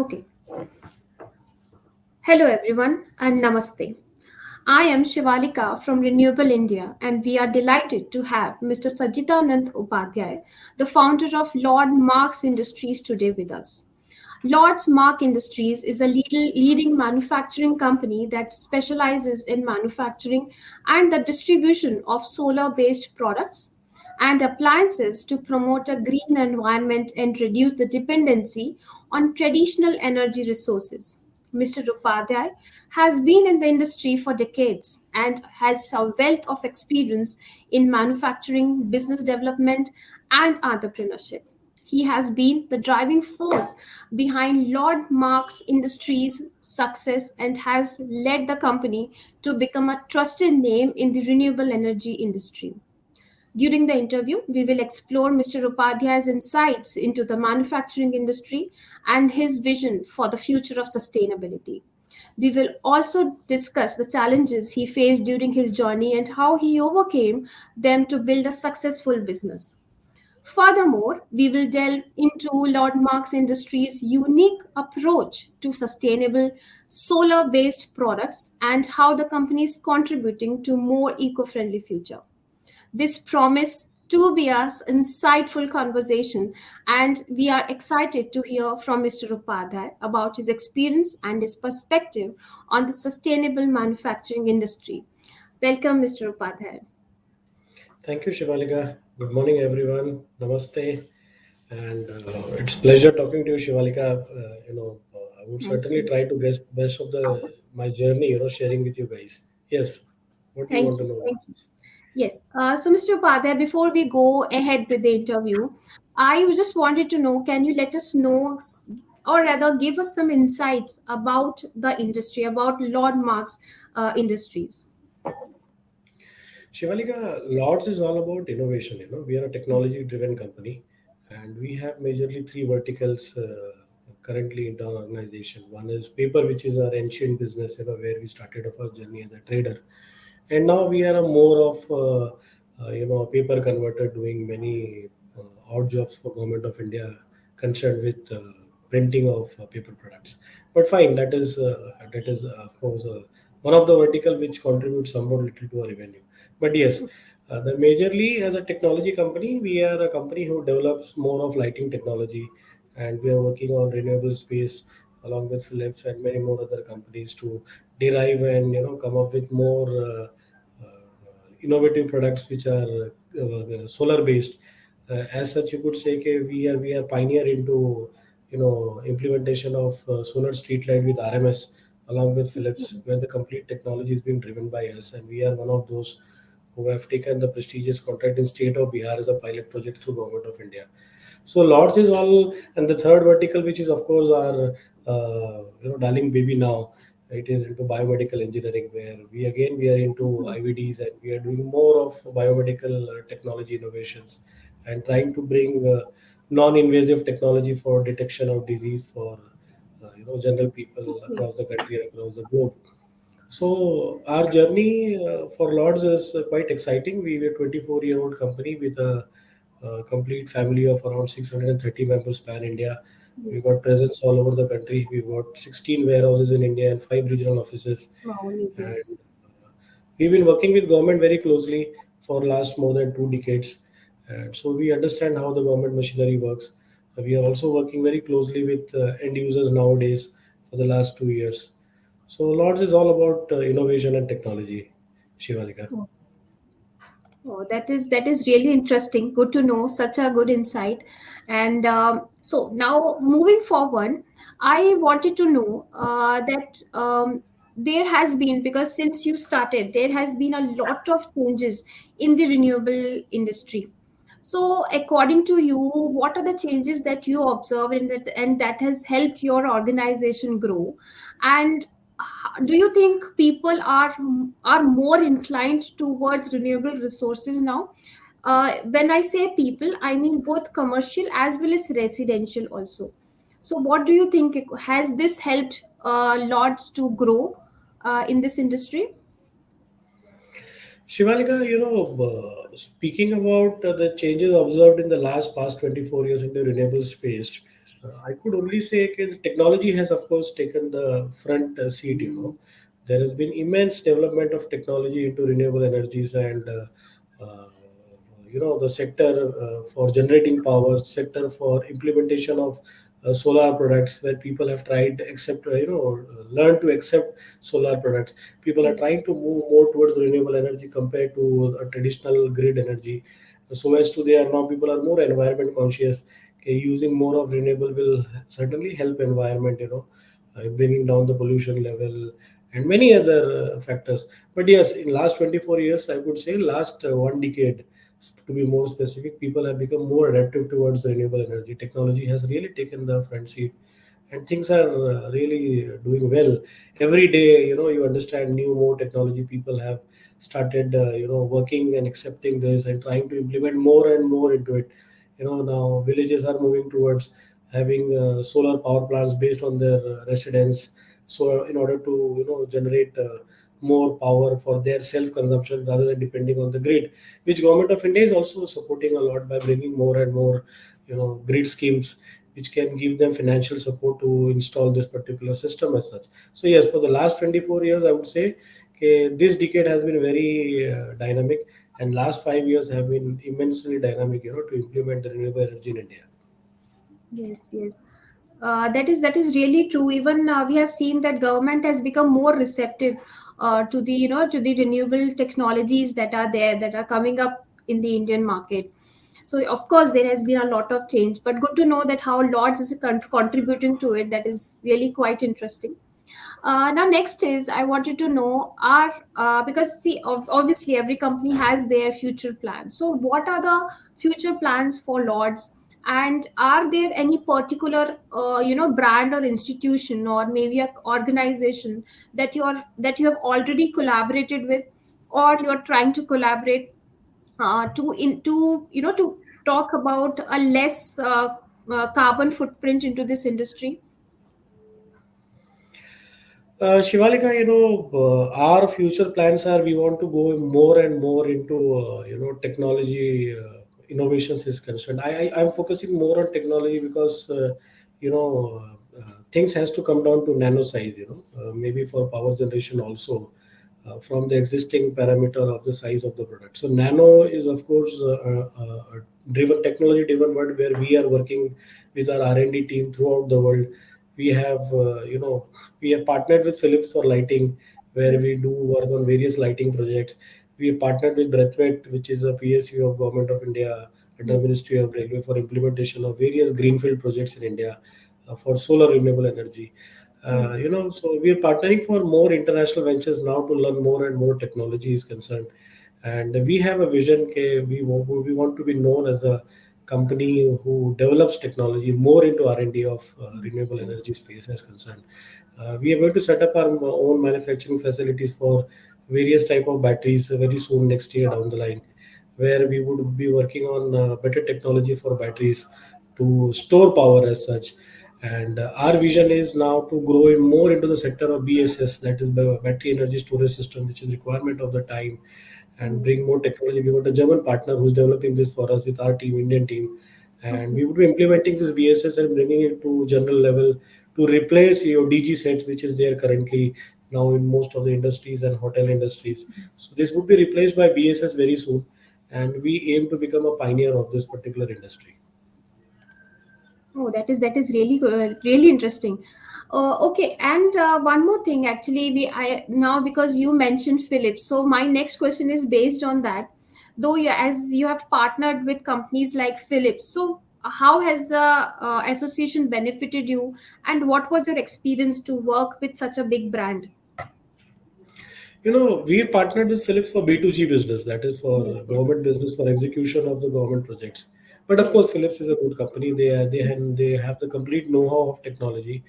Okay. Hello everyone and namaste. I am Shivalika from Renewable India and we are delighted to have Mr. Sajitanand Upadhyay, the founder of Lord Marks Industries today with us. Lord's Mark Industries is a leading manufacturing company that specializes in manufacturing and the distribution of solar-based products and appliances to promote a green environment and reduce the dependency on traditional energy resources. Mr. Upadhyay has been in the industry for decades and has a wealth of experience in manufacturing, business development, and entrepreneurship. He has been the driving force behind Lord Marks Industries' success and has led the company to become a trusted name in the renewable energy industry. During the interview, we will explore Mr. Upadhyay's insights into the manufacturing industry and his vision for the future of sustainability. We will also discuss the challenges he faced during his journey and how he overcame them to build a successful business. Furthermore, we will delve into Lord Marks Industries' unique approach to sustainable solar based products and how the company is contributing to more eco friendly future. This promise to be an insightful conversation, and we are excited to hear from Mr. Upadhyay about his experience and his perspective on the sustainable manufacturing industry. Welcome, Mr. Upadhyay. Thank you, Shivalika. Good morning, everyone. Namaste. And it's pleasure talking to you, Shivalika. I would Thank certainly you. try to guess best of the my journey, sharing with you guys. Yes. What do you Thank want to you. know Thank about you. this? Yes. So, Mr. Upadhyay, before we go ahead with the interview, I just wanted to know, can you let us know, or rather give us some insights about the industry, about Lord Marks Industries? Shivalika, Lords is all about innovation. We are a technology-driven company, and we have majorly three verticals currently in our organization. One is paper, which is our ancient business, where we started off our journey as a trader, and now we are a more of a paper converter doing many odd jobs for government of India concerned with printing of paper products. But fine, that is of course one of the vertical which contributes somewhat little to our revenue. But yes, the majorly as a technology company, we are a company who develops more of lighting technology, and we are working on renewable space along with Philips and many more other companies to derive and come up with more innovative products which are solar based. As such, you could say we are pioneer into implementation of solar street light with RMS along with Philips, where the complete technology is being driven by us, and we are one of those who have taken the prestigious contract in state of Bihar as a pilot project through government of India. So Lords is all, and the third vertical, which is of course our darling baby now. It is into biomedical engineering, where we are into IVDs, and we are doing more of biomedical technology innovations, and trying to bring non-invasive technology for detection of disease for general people Okay. across the country and across the globe. So our journey for Lords is quite exciting. We were 24-year-old company with a, complete family of around 630 members pan India. We got Yes. presence all over the country. We got 16 warehouses in India and five regional offices. Wow, amazing. And we've been working with government very closely for last more than 2 decades. And so we understand how the government machinery works. We are also working very closely with end users nowadays for the last 2 years. So Lords is all about innovation and technology, Shivalika. Oh, oh, that is really interesting. Good to know. Such a good insight. And so now moving forward, I wanted to know that there has been, because since you started, there has been a lot of changes in the renewable industry. So according to you, what are the changes that you observe and that has helped your organization grow? And do you think people are more inclined towards renewable resources now? When I say people, I mean both commercial as well as residential also. So what do you think, has this helped lots to grow in this industry? Shivalika, speaking about the changes observed in the last past 24 years in the renewable space, I could only say technology has, of course, taken the front seat. There has been immense development of technology into renewable energies and the sector for generating power, sector for implementation of solar products, where people have tried to accept, learn to accept solar products. People are Yes. trying to move more towards renewable energy compared to a traditional grid energy, so as to they are now people are more environment conscious. Okay, using more of renewable will certainly help environment, bringing down the pollution level and many other factors. But yes, in last 24 years, I would say last one decade, to be more specific, people have become more adaptive towards renewable energy. Technology has really taken the front seat, and things are really doing well. Every day, you understand new more technology. People have started, working and accepting this and trying to implement more and more into it. Now villages are moving towards having solar power plants based on their residence, so in order to generate more power for their self consumption rather than depending on the grid, which government of India is also supporting a lot by bringing more and more grid schemes which can give them financial support to install this particular system as such. So yes, for the last 24 years, I would say, okay, this decade has been very dynamic, and last 5 years have been immensely dynamic, to implement the renewable energy in India. Yes, yes. That is really true. Even we have seen that government has become more receptive to the to the renewable technologies that are there, that are coming up in the Indian market. So of course there has been a lot of change, but good to know that how Lords is contributing to it. That is really quite interesting. Now, next is I wanted to know are because see, obviously every company has their future plans. So, what are the future plans for Lords? And are there any particular, brand or institution or maybe a organization that you have already collaborated with, or you're trying to collaborate to talk about a less carbon footprint into this industry? Shivalika, our future plans are we want to go more and more into, technology innovations is concerned. I'm focusing more on technology because, things has to come down to nano size, maybe for power generation also, from the existing parameter of the size of the product. So nano is of course driven technology driven word where we are working with our R&D team throughout the world. We have, we have partnered with Philips for lighting, where we Yes. do work on various lighting projects. We have partnered with Breathwet, which is a PSU of Government of India under Yes. Ministry of Railway for implementation of various greenfield projects in India for solar renewable energy. Hmm. So we are partnering for more international ventures now to learn more and more technology is concerned. And we have a vision. Okay, we want to be known as a company who develops technology more into R&D of Yes. renewable Yes. energy space as concerned. We are going to set up our own manufacturing facilities for various type of batteries very soon next year down the line, where we would be working on better technology for batteries to store power as such. And our vision is now to grow in more into the sector of BSS, that is the battery energy storage system, which is requirement of the time, and bring Yes. more technology. We got a German partner who's developing this for us with our team, Indian team, and Okay. we would be implementing this BSS and bringing it to general level to replace your DG sets, which is there currently now in most of the industries and hotel industries. So this would be replaced by BSS very soon, and we aim to become a pioneer of this particular industry. Oh, that is really really interesting. Okay, and one more thing. Actually, we I now because you mentioned Philips, so my next question is based on that. Though you, as you have partnered with companies like Philips, so how has the association benefited you, and what was your experience to work with such a big brand? We partnered with Philips for B2G business, that is for Yes. Yes. government business for execution of the government projects. But of course, Yes. Philips is a good company. They have the complete know-how of technology,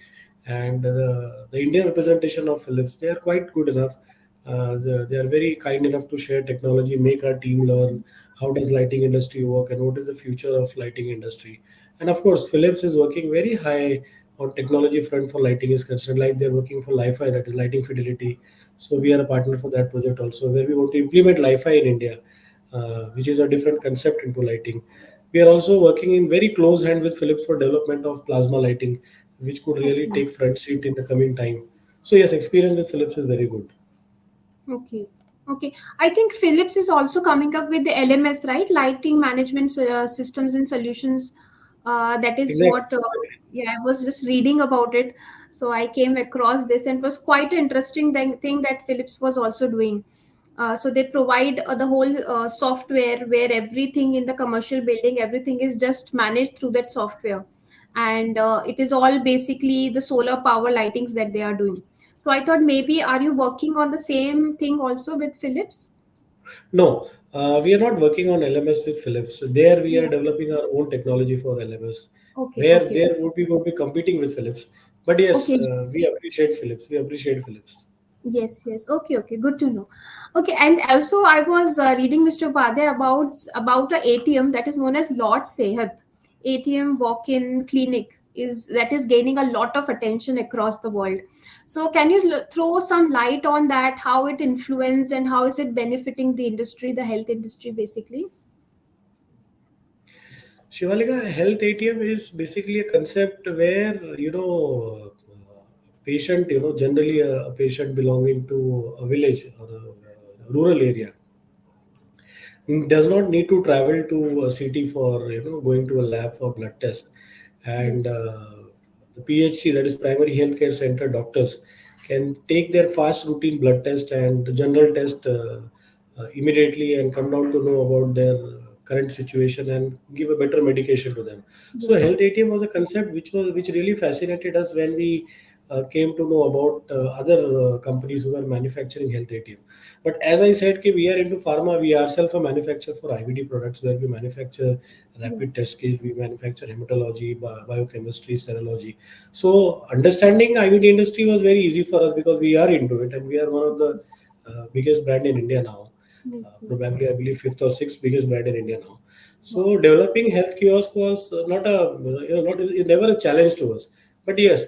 and the Indian representation of Philips, they are quite good enough. They are very kind enough to share technology, make our team learn how does lighting industry work and what is the future of lighting industry. And of course, Philips is working very high on technology front for lighting is concerned. Like they're working for Li-Fi, that is lighting fidelity. So we are a Yes. partner for that project also, where we want to implement Li-Fi in India, which is a different concept into lighting. We are also working in very close hand with Philips for development of plasma lighting, which could really Okay. take front seat in the coming time. So yes, experience with Philips is very good. Okay. Okay. I think Philips is also coming up with the LMS, right? Lighting management systems and solutions. That is Exactly. what, yeah, I was just reading about it. So I came across this and it was quite an interesting thing that Philips was also doing. So they provide the whole software where everything in the commercial building, everything is just managed through that software. And it is all basically the solar power lightings that they are doing. So I thought maybe are you working on the same thing also with Philips? No, we are not working on LMS with Philips. There we are Yeah. developing our own technology for LMS, Okay, where okay. there would be competing with Philips. But yes, Okay. we appreciate Philips. We appreciate Philips. Yes, yes. Okay, okay. Good to know. Okay, and also I was reading Mr. Upadhyay about a ATM that is known as Lord Sehat. ATM walk-in clinic is that is gaining a lot of attention across the world. So can you throw some light on that? How it influenced and how is it benefiting the industry, the health industry, basically? Shivalika, health ATM is basically a concept where, patient, generally a patient belonging to a village or a rural area does not need to travel to a city for, going to a lab for blood test. And Yes. the PHC, that is primary healthcare center doctors, can take their fast routine blood test and general test immediately and come down to know about their current situation and give a better medication to them. So Yes. health ATM was a concept which really fascinated us when we came to know about other companies who are manufacturing health ATM. But as I said, we are into pharma. We ourselves a manufacturer for IVD products, where we manufacture rapid Yes. test kits, we manufacture hematology, biochemistry, serology. So understanding IVD industry was very easy for us because we are into it, and we are one of the biggest brand in India now. Yes. Yes. Probably, I believe, fifth or sixth biggest brand in India now. Wow. So developing health kiosk was not a not never a challenge to us. But yes,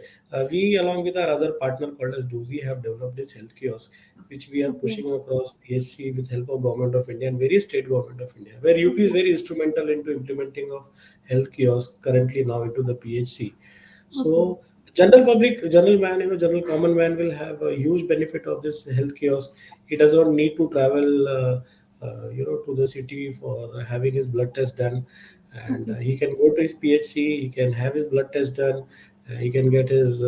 we along with our other partner called as Dozy have developed this health kiosk, which we are Okay. pushing across PHC with help of Government of India and various state government of India, where UP is Okay. very instrumental into implementing of health kiosk currently now into the PHC. Okay. So general public, general man, general common man will have a huge benefit of this health kiosk. He does not need to travel, to the city for having his blood test done, and Okay. he can go to his PHC. He can have his blood test done. He can get his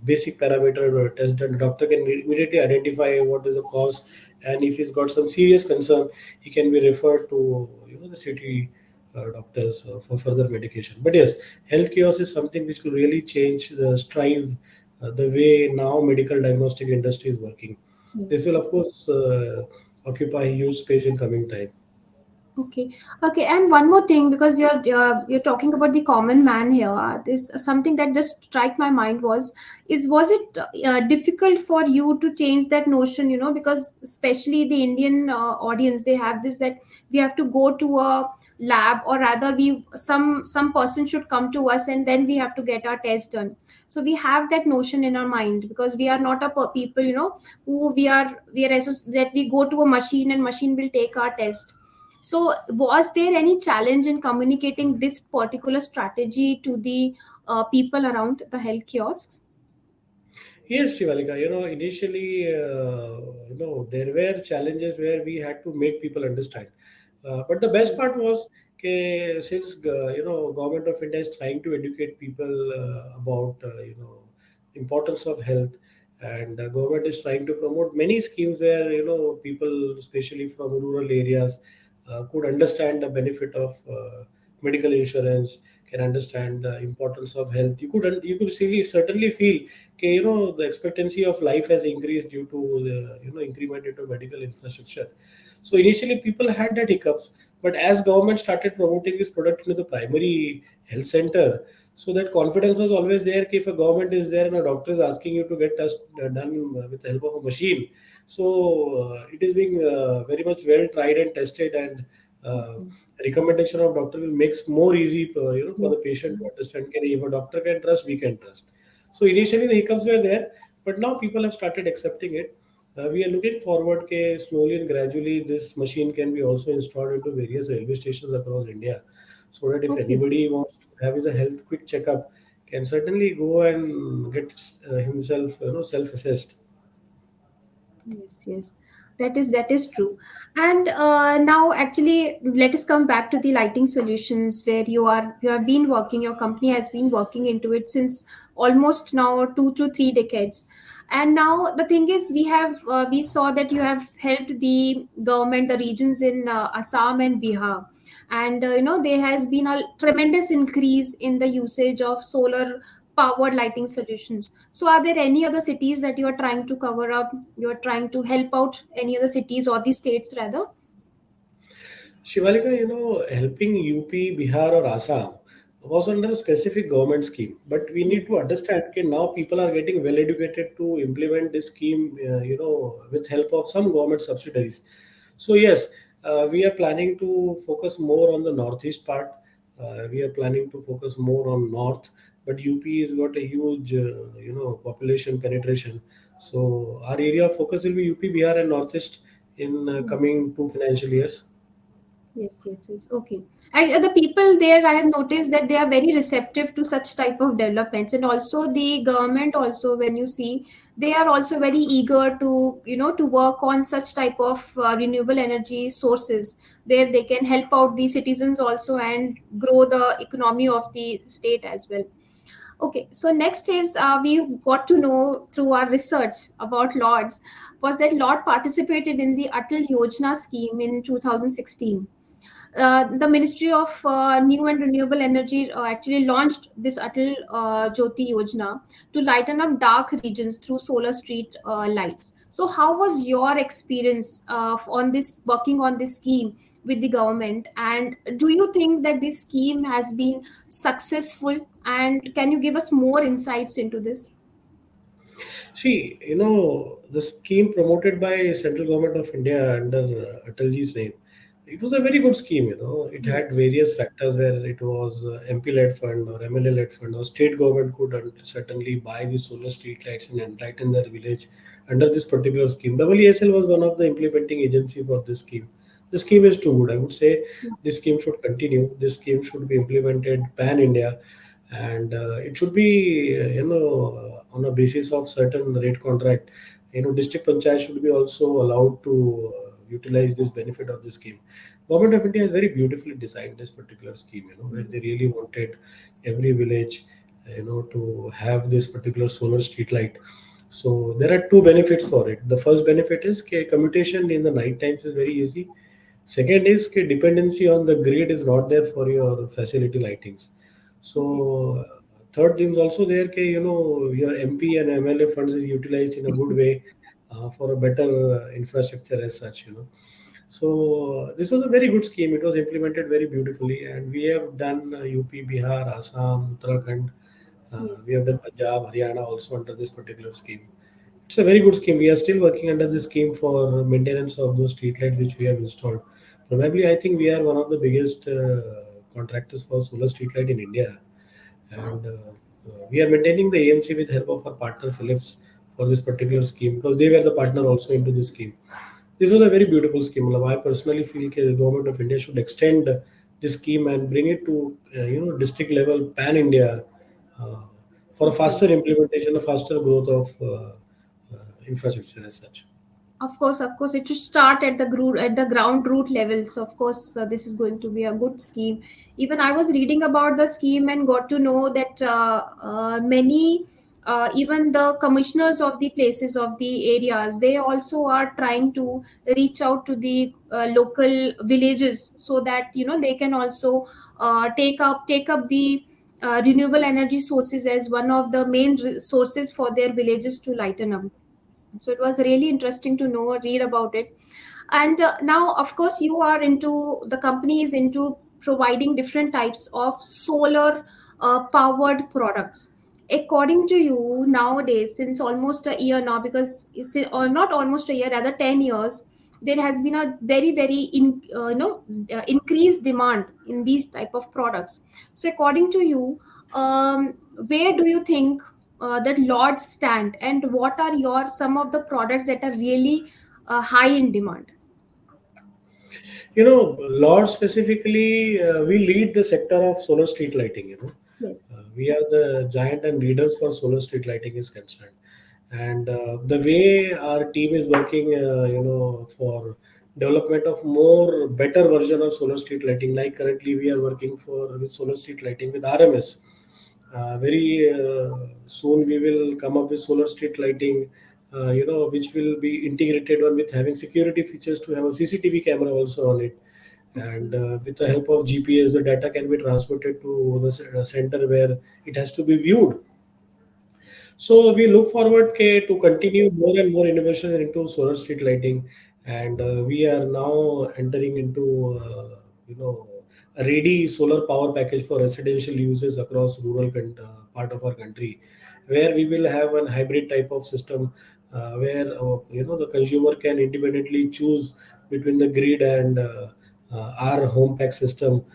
basic parameter test done. Doctor can immediately identify what is the cause, and if he's got some serious concern, he can be referred to the city doctors for further medication. But yes, health chaos is something which will really change the strive, the way now medical diagnostic industry is working. This Yes. will of course occupy a huge space in coming time. Okay, okay, and one more thing, because you're talking about the common man here. This something that just strike my mind was it difficult for you to change that notion? You know, because especially the Indian audience, they have this that we have to go to a lab, or rather, we some person should come to us, and then we have to get our test done. So we have that notion in our mind because we are not a people, who that we go to a machine and machine will take our test. So, was there any challenge in communicating this particular strategy to the people around the health kiosks? Yes, Shivalika, initially, there were challenges where we had to make people understand. But the best part was, since, Government of India is trying to educate people about, importance of health, and government is trying to promote many schemes where, people, especially from rural areas, could understand the benefit of medical insurance, can understand the importance of health. You could certainly feel, okay, the expectancy of life has increased due to the increment into medical infrastructure. So initially people had that hiccups, but as government started promoting this product into the primary health center, so that confidence was always there. If a government is there and a doctor is asking you to get test done with the help of a machine, so it is being very much well tried and tested, and uh, Okay. recommendation of doctor will makes more easy, for the Yes. patient to understand. Can if a doctor can trust, we can trust. So initially the hiccups were there, but now people have started accepting it. We are looking forward slowly and gradually this machine can be also installed into various railway stations across India. so that if Okay. anybody wants to have his a health quick checkup, can certainly go and get himself, self assessed. Yes, yes, that is true. And now, actually, let us come back to the lighting solutions where you have been working. Your company has been working into it since almost now 2 to 3 decades. And now the thing is, we saw that you have helped the government, the regions in Assam and Bihar, and there has been a tremendous increase in the usage of solar powered lighting solutions. So, are there any other cities that you are trying to cover up? You are trying to help out any other cities or the states rather? Shivalika, helping UP, Bihar, or Assam was under a specific government scheme. But we Yes. need to understand that now people are getting well educated to implement this scheme, with help of some government subsidiaries. So yes, we are planning to focus more on the northeast part. We are planning to focus more on north, but UP has got a huge, population penetration. So our area of focus will be UP, Bihar, and northeast in coming 2 financial years. Yes, yes, yes. Okay. The people there, I have noticed that they are very receptive to such type of developments, and also the government. Also, when you see, they are also very eager to to work on such type of renewable energy sources where they can help out the citizens also and grow the economy of the state as well. Okay, so next is we got to know through our research about Lords was that Lord participated in the Atal Yojna scheme in 2016. The Ministry of New and Renewable Energy actually launched this Atal Jyoti Yojna to lighten up dark regions through solar street lights. So, how was your experience on this working on this scheme with the government? And do you think that this scheme has been successful? And can you give us more insights into this? See, the scheme promoted by central government of India under Atalji's name, it was a very good scheme. It had Yes. various factors where it was MP-led fund or MLA-led fund, or state government could certainly buy the solar street lights and enlighten their village under this particular scheme. EESL was one of the implementing agency for this scheme. The scheme is too good. I would say this scheme should continue. This scheme should be implemented pan India, and it should be on a basis of certain rate contract. District panchayat should be also allowed to utilize this benefit of this scheme. Government of India has very beautifully designed this particular scheme, where they Yes. really wanted every village, to have this particular solar street light. So there are two benefits for it. The first benefit is commutation in the night times is very easy. Second is dependency on the grid is not there for your facility lightings. Yes. So third thing is also there, your MP and MLA funds is utilized in a good way for a better infrastructure as such. So this was a very good scheme. It was implemented very beautifully, and we have done UP, Bihar, Assam, Uttarakhand. We Yes. have done Punjab, Haryana also under this particular scheme. It's a very good scheme. We are still working under this scheme for maintenance of those streetlights which we have installed. Probably, I think we are one of the biggest contractors for solar streetlight in India, and we are maintaining the AMC with help of our partner Philips for this particular scheme, because they were the partner also into this scheme. This was a very beautiful scheme. I personally feel the government of India should extend this scheme and bring it to district level, pan India, uh, for a Okay. faster implementation, a faster growth of infrastructure as such. Of course, it should start at the ground root level. So, of course, this is going to be a good scheme. Even I was reading about the scheme and got to know that many, even the commissioners of the places of the areas, they also are trying to reach out to the local villages so that they can also take up the renewable energy sources as one of the main sources for their villages to lighten up. So it was really interesting to know read about it. And now, of course, you are into the company is into providing different types of solar powered products. According to you, nowadays, since almost a year now, because or not almost a year, rather 10 years, there has been a very increased demand in these type of products. So according to you, where do you think that Lords stand, and what are your some of the products that are really high in demand? Lord specifically, we lead the sector of solar street lighting. Yes. We are the giant and leaders for solar street lighting is concerned. And the way our team is working, for development of more better version of solar street lighting, like currently we are working for with solar street lighting with RMS. Very soon we will come up with solar street lighting, which will be integrated one with having security features to have a CCTV camera also on it. And Okay. with the help of GPS, the data can be transmitted to the center where it has to be viewed. So we look forward to continue more and more innovation into solar street lighting, and we are now entering into a ready solar power package for residential uses across rural part of our country, where we will have an hybrid type of system where the consumer can independently choose between the grid and our home pack system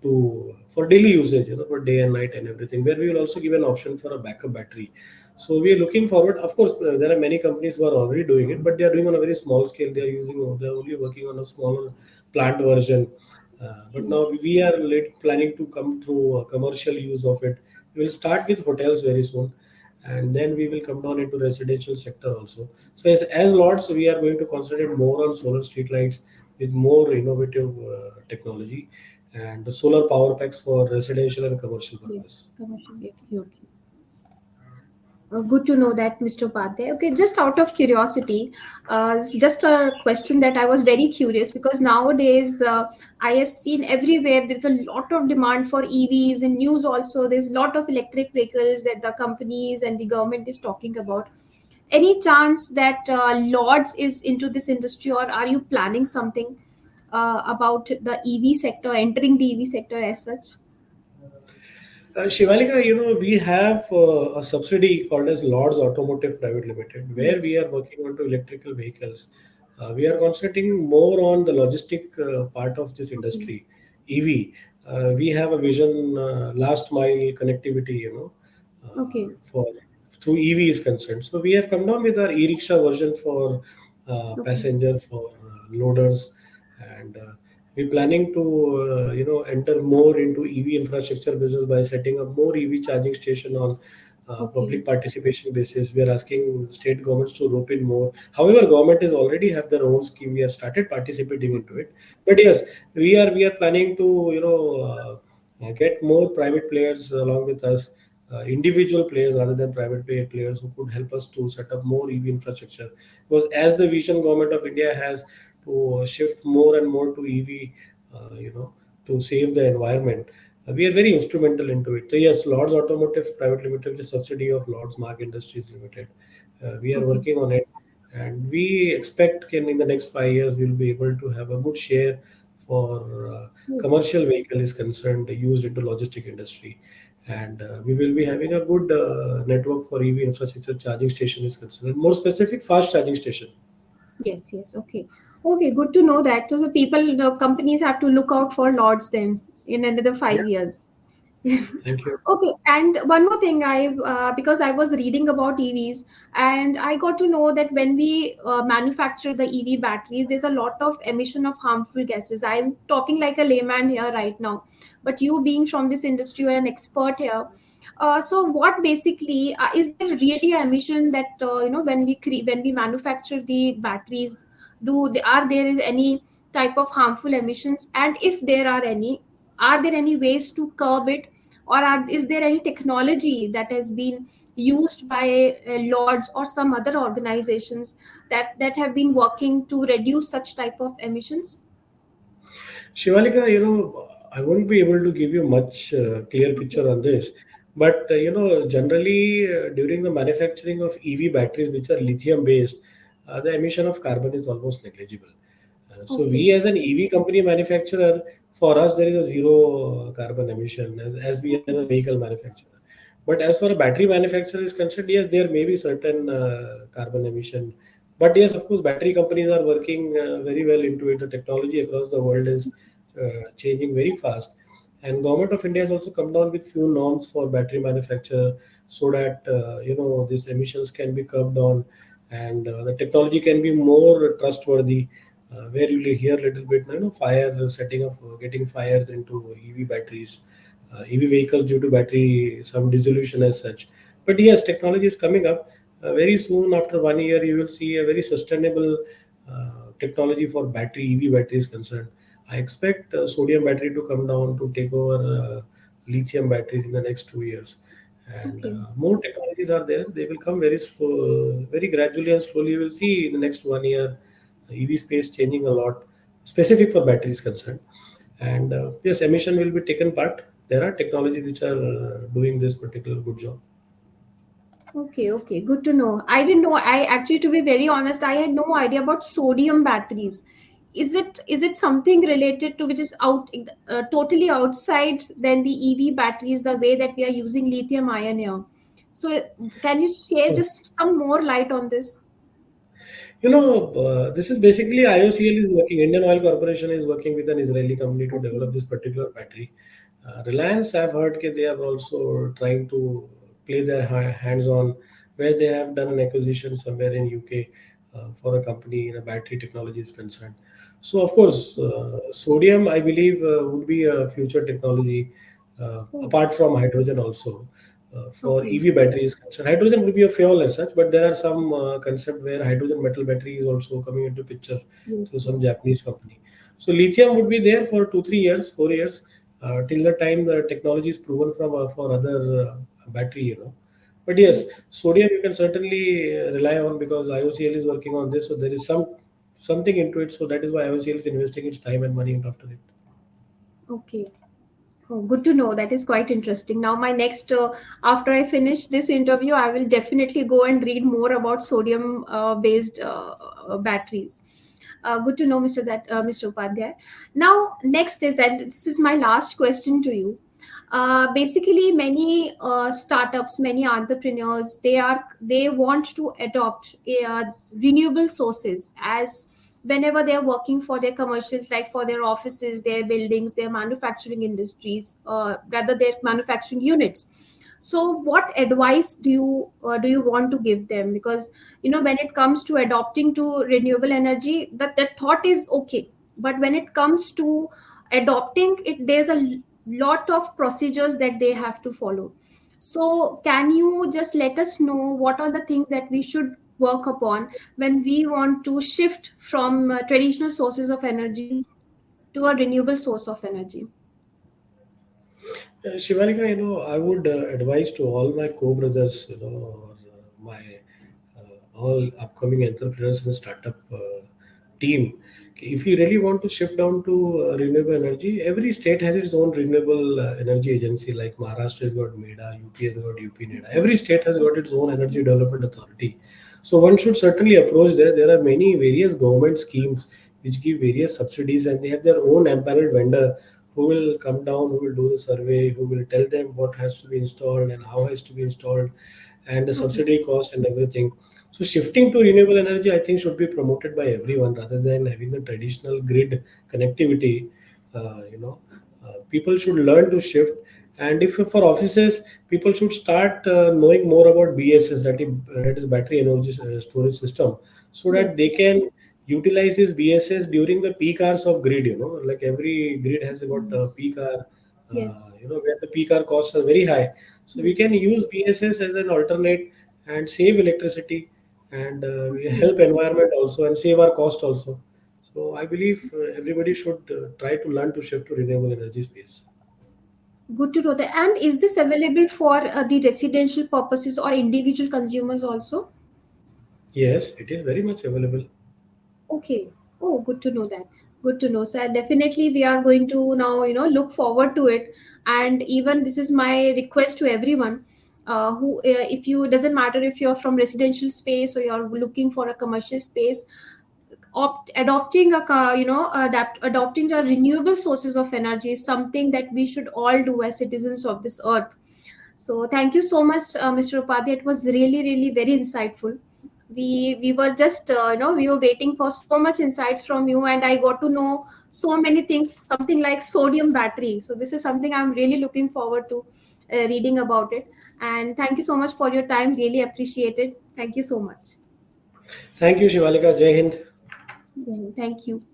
to for daily usage, for day and night and everything, where we will also give an option for a backup battery. So we are looking forward. Of course, there are many companies who are already doing it, but they are doing on a very small scale. They're only working on a smaller plant version. But now Yes. we are planning to come through commercial use of it. We will start with hotels very soon, and then we will come down into residential sector also. So as Lords, we are going to concentrate more on solar street lights with more innovative technology and the solar power packs for residential and commercial Yes. purpose. Commercial. Okay. Okay. Good to know that, Mr. Upadhyay. Okay, just out of curiosity, it's just a question that I was very curious because nowadays I have seen everywhere there's a lot of demand for EVs. In news also there's a lot of electric vehicles that the companies and the government is talking about. Any chance that Lords is into this industry, or are you planning something about the EV sector, entering the EV sector as such? Shivalika, we have a subsidy called as Lords Automotive Private Limited, where Yes. we are working on to electrical vehicles. We are concentrating more on the logistic part of this Okay. industry, EV. We have a vision, last mile connectivity, Okay. for through EV is concerned. So we have come down with our e-rickshaw version for Okay. passenger, for loaders, and we're planning to enter more into EV infrastructure business by setting up more EV charging station on Okay. public participation basis. We are asking state governments to rope in more. However, government is already have their own scheme. We have started participating into it. But yes, we are planning to get more private players along with us, individual players rather than private players who could help us to set up more EV infrastructure. Because as the vision government of India has to shift more and more to EV, to save the environment, we are very instrumental into it. So yes, Lords Automotive Private Limited, which is a subsidy of Lords Mark Industries Limited, we are Okay. working on it, and we expect in the next 5 years we'll be able to have a good share for commercial vehicle is concerned used into logistic industry, and we will be having a good network for EV infrastructure charging station is concerned. More specific, fast charging station. Yes, yes. Okay. Okay, good to know that. So, people, the companies have to look out for Lords then in another Yeah. 5 years. Thank you. Okay, and one more thing, because I was reading about EVs, and I got to know that when we manufacture the EV batteries, there's a lot of emission of harmful gases. I'm talking like a layman here right now, but you being from this industry, you're an expert here. So, what basically is there really a emission that when when we manufacture the batteries, are there is any type of harmful emissions, and if there are there any ways to curb it, or is there any technology that has been used by Lords or some other organizations that have been working to reduce such type of emissions? Shivalika, I won't be able to give you much clear Okay. picture on this, but generally during the manufacturing of EV batteries, which are lithium based, the emission of carbon is almost negligible. So Okay. we as an EV company manufacturer, for us there is a zero carbon emission as we are a Okay. vehicle manufacturer. But as far a battery manufacturer is concerned, yes, there may be certain carbon emission. But yes, of course, battery companies are working very well into it. The technology across the world is changing very fast, and government of India has also come down with few norms for battery manufacture so that these emissions can be curbed on, and the technology can be more trustworthy. where you will hear a little bit, fire setting of getting fires into EV batteries, EV vehicles due to battery some dissolution as such. But yes, technology is coming up. Very soon, after 1 year, you will see a very sustainable technology for battery EV batteries concerned. I expect sodium battery to come down to take over lithium batteries in the next 2 years, and Okay. more technologies are there. They will come very slow, very gradually and slowly. You will see in the next 1 year EV space changing a lot, specific for batteries concerned. And yes, emission will be taken part. There are technologies which are doing this particular good job. Okay, okay, good to know. I didn't know. I actually, to be very honest, I had no idea about sodium batteries. Is it something related to which is totally outside than the EV batteries, the way that we are using lithium ion here? So, can you share just some more light on this? This is basically IOCL is working. Indian Oil Corporation is working with an Israeli company to Okay, develop this particular battery. Reliance, I've heard that they are also trying to play their hands on, where they have done an acquisition somewhere in UK for a company in a battery technology is concerned. So, of course, sodium, I believe, would be a future technology oh, apart from hydrogen also. For okay, EV batteries concerned, hydrogen will be a fuel as such, but there are some concept where hydrogen metal battery is also coming into picture yes, through some yes, Japanese company. So lithium would be there for 2 3 years, 4 years, till the time the technology is proven from for other battery. But yes, yes. sodium you can certainly rely on because IOCL is working on this, so there is something into it. So that is why IOCL is investing its time and money into after it. Okay. Oh, good to know. That is quite interesting. Now, my next, after I finish this interview, I will definitely go and read more about sodium based batteries. Good to know, Mr. Upadhyay. Now, next is, and this is my last question to you. Basically, many startups, many entrepreneurs, they want to adopt renewable sources as whenever they're working for their commercials, like for their offices, their buildings, their manufacturing industries, rather their manufacturing units. So what advice do you want to give them? Because when it comes to adopting to renewable energy, that thought is okay, but when it comes to adopting it, there's a lot of procedures that they have to follow. So can you just let us know what are the things that we should work upon when we want to shift from traditional sources of energy to a renewable source of energy? Shivalika, I would advise to all my co-brothers, or my all upcoming entrepreneurs in the startup team. If you really want to shift down to renewable energy, every state has its own renewable energy agency. Like Maharashtra has got MEDA, UP has got UP NEDA. Every state has got its own energy development authority. So one should certainly approach there. There are many various government schemes which give various subsidies, and they have their own empaneled vendor who will come down, who will do the survey, who will tell them what has to be installed and how has to be installed, and the Okay. subsidy cost and everything. So shifting to renewable energy, I think, should be promoted by everyone rather than having the traditional grid connectivity. People should learn to shift. And if for offices, people should start knowing more about BSS, that is battery energy storage system, so that Yes. they can utilize this BSS during the peak hours of grid. Like every grid has got a peak hour, Yes. where the peak hour costs are very high. So we can Yes. use BSS as an alternate and save electricity, and we Okay. help environment also and save our cost also. So I believe everybody should try to learn to shift to renewable energy space. Good to know that. And is this available for the residential purposes or individual consumers also? Yes, it is very much available. Okay. Oh, good to know that. Good to know. So definitely we are going to now, look forward to it. And even this is my request to everyone if you, doesn't matter if you're from residential space or you're looking for a commercial space, adopting the renewable sources of energy is something that we should all do as citizens of this earth. So thank you so much, Mr. Upadhyay. It was really, really very insightful. We were just we were waiting for so much insights from you, and I got to know so many things, something like sodium battery. So this is something I'm really looking forward to reading about it. And thank you so much for your time. Really appreciate it. Thank you so much. Thank you, Shivalika. Jai Hind. Yeah, thank you.